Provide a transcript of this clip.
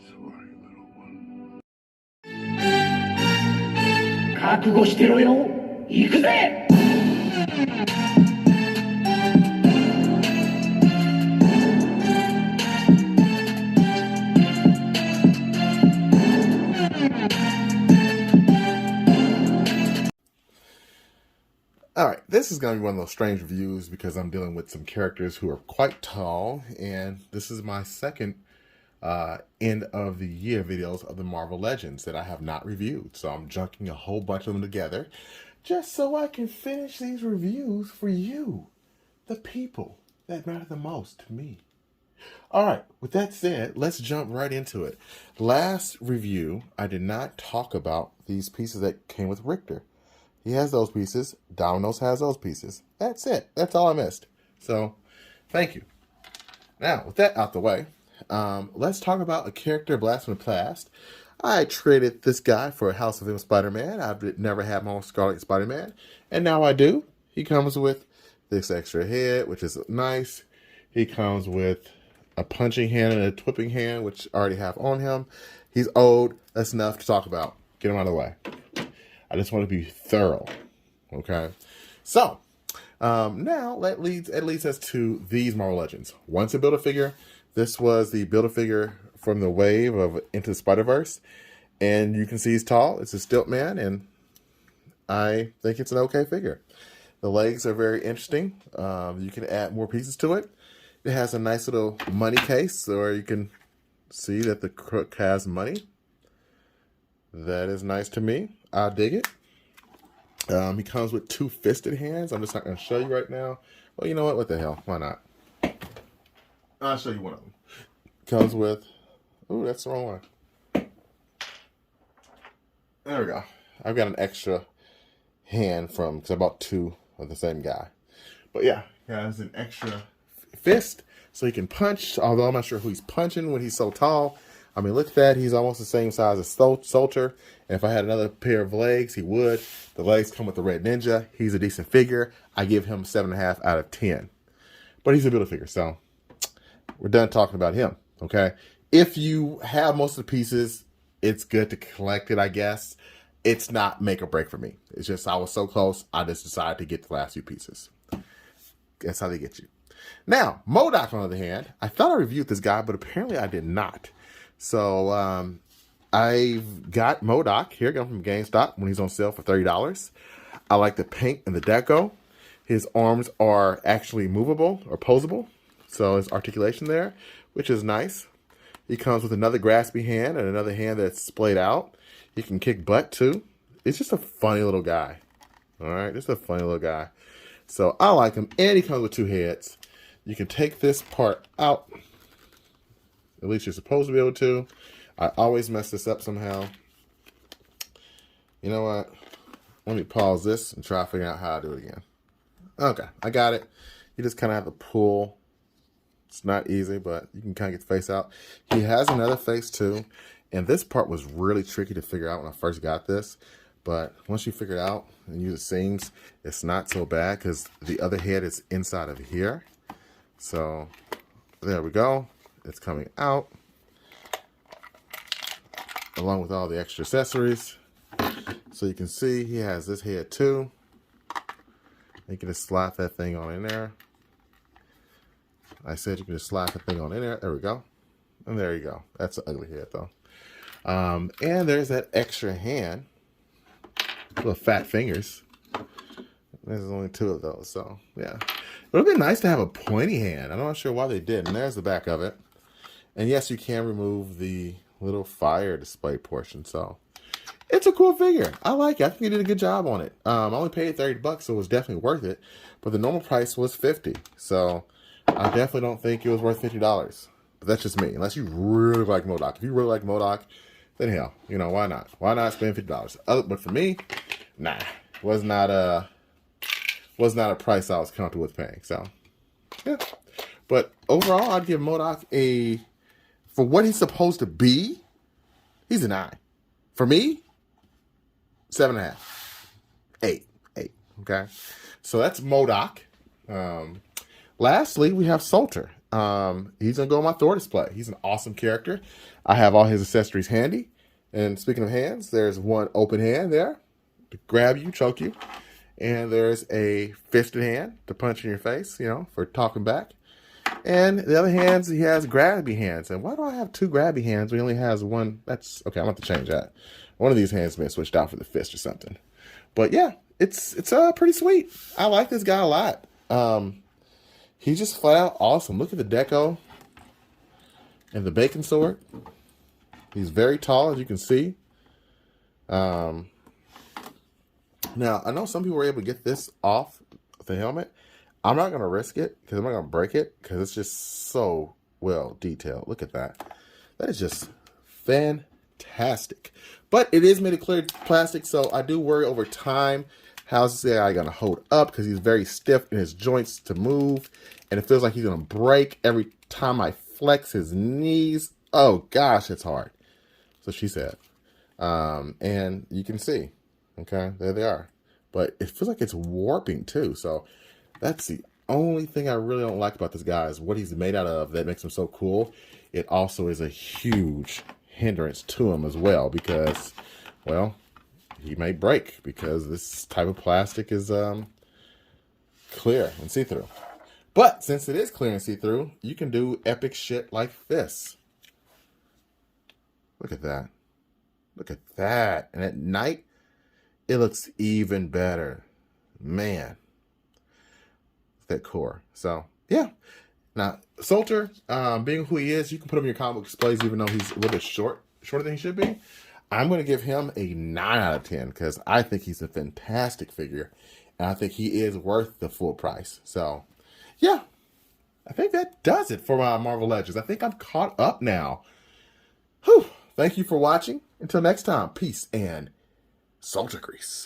Sorry, little one. 覚悟してろよ。行くぜ。All right, this is going to be one of those strange reviews because I'm dealing with some characters who are quite tall, and this is my second end of the year videos of the Marvel Legends that I have not reviewed. So I'm junking a whole bunch of them together just so I can finish these reviews for you, the people that matter the most to me. All right, with that said, let's jump right into it. Last review, I did not talk about these pieces that came with Richter. He has those pieces. Dominoes has those pieces. That's it. That's all I missed. So, thank you. Now, with that out the way, let's talk about a character blast from the past. I traded this guy for a House of M Spider-Man. I've never had my own Scarlet Spider-Man, and now I do. He comes with this extra head, which is nice. He comes with a punching hand and a whipping hand, which I already have on him. He's old. That's enough to talk about. Get him out of the way. I just want to be thorough, okay? So, now it leads us to these Marvel Legends. Once a Build-A-Figure, this was the Build-A-Figure from the wave of Into the Spider-Verse, and you can see he's tall. It's a stilt man, and I think it's an okay figure. The legs are very interesting. You can add more pieces to it. It has a nice little money case, where you can see that the crook has money. That is nice to me. I dig it. He comes with two fisted hands. I'm just not going to show you right now. Well, you know what? What the hell? Why not? I'll show you one of them. Comes with... Ooh, that's the wrong one. There we go. I've got an extra hand from... Because I bought two of the same guy. But yeah, he has an extra fist. So he can punch. Although I'm not sure who he's punching when he's so tall. I mean, look at that. He's almost the same size as Soldier. And if I had another pair of legs, he would. The legs come with the Red Ninja. He's a decent figure. I give him 7.5 out of 10. But he's a Build-A-Figure, so we're done talking about him, okay? If you have most of the pieces, it's good to collect it, I guess. It's not make or break for me. It's just I was so close, I just decided to get the last few pieces. That's how they get you. Now, MODOK, on the other hand, I thought I reviewed this guy, but apparently I did not. So, I've got MODOK. Here, I got him from GameStop when he's on sale for $30. I like the paint and the deco. His arms are actually movable or posable. So, his articulation there, which is nice. He comes with another graspy hand and another hand that's splayed out. He can kick butt, too. It's just a funny little guy. All right, just a funny little guy. So, I like him. And he comes with two heads. You can take this part out. At least you're supposed to be able to. I always mess this up somehow. You know what? Let me pause this and try to figure out how to do it again. Okay, I got it. You just kind of have to pull. It's not easy, but you can kind of get the face out. He has another face too. And this part was really tricky to figure out when I first got this. But once you figure it out and use the seams, it's not so bad because the other head is inside of here. So there we go. It's coming out along with all the extra accessories. So you can see he has this head too. You can just slap that thing on in there. I said you can just slap that thing on in there. There we go. And there you go. That's an ugly head though. And there's that extra hand. Little fat fingers. There's only two of those. So yeah. It would have been nice to have a pointy hand. I'm not sure why they didn't. There's the back of it. And yes, you can remove the little fire display portion. So it's a cool figure. I like it. I think they did a good job on it. I only paid $30, so it was definitely worth it. But the normal price was $50. So I definitely don't think it was worth $50. But that's just me. Unless you really like MODOK. If you really like MODOK, then hell, you know, why not? Why not spend $50? But for me, nah. Was not a price I was comfortable with paying. So yeah. But overall, I'd give MODOK for what he's supposed to be, he's a 9. For me, 7.5. 8. Okay. So that's MODOK. Lastly, we have Soldier. he's gonna go on my Thor display. He's an awesome character. I have all his accessories handy. And speaking of hands, there's one open hand there to grab you, choke you. And there's a fisted hand to punch in your face, you know, for talking back. And the other hands, he has grabby hands. And why do I have two grabby hands when he only has one? That's okay. I'm going to have to change that. One of these hands may have switched out for the fist or something. But yeah, it's pretty sweet. I like this guy a lot. He's just flat out awesome. Look at the deco and the bacon sword. He's very tall, as you can see. Now, I know some people were able to get this off the helmet. I'm not going to risk it because I'm not going to break it because it's just so well detailed. Look at that. That is just fantastic. But it is made of clear plastic, so I do worry over time how's this guy going to hold up because he's very stiff in his joints to move. And it feels like he's going to break every time I flex his knees. Oh, gosh, it's hard. So she said. And you can see. Okay, there they are. But it feels like it's warping too. So that's the only thing I really don't like about this guy is what he's made out of that makes him so cool. It also is a huge hindrance to him as well because, well, he may break because this type of plastic is clear and see-through. But since it is clear and see-through, you can do epic shit like this. Look at that. Look at that. And at night, it looks even better. Man. That core. So, yeah. Now, Soldier, being who he is, you can put him in your comic book displays even though he's a little bit shorter than he should be. I'm going to give him a 9 out of 10 because I think he's a fantastic figure. And I think he is worth the full price. So, yeah. I think that does it for my Marvel Legends. I think I'm caught up now. Whew. Thank you for watching. Until next time, peace and soldier grease.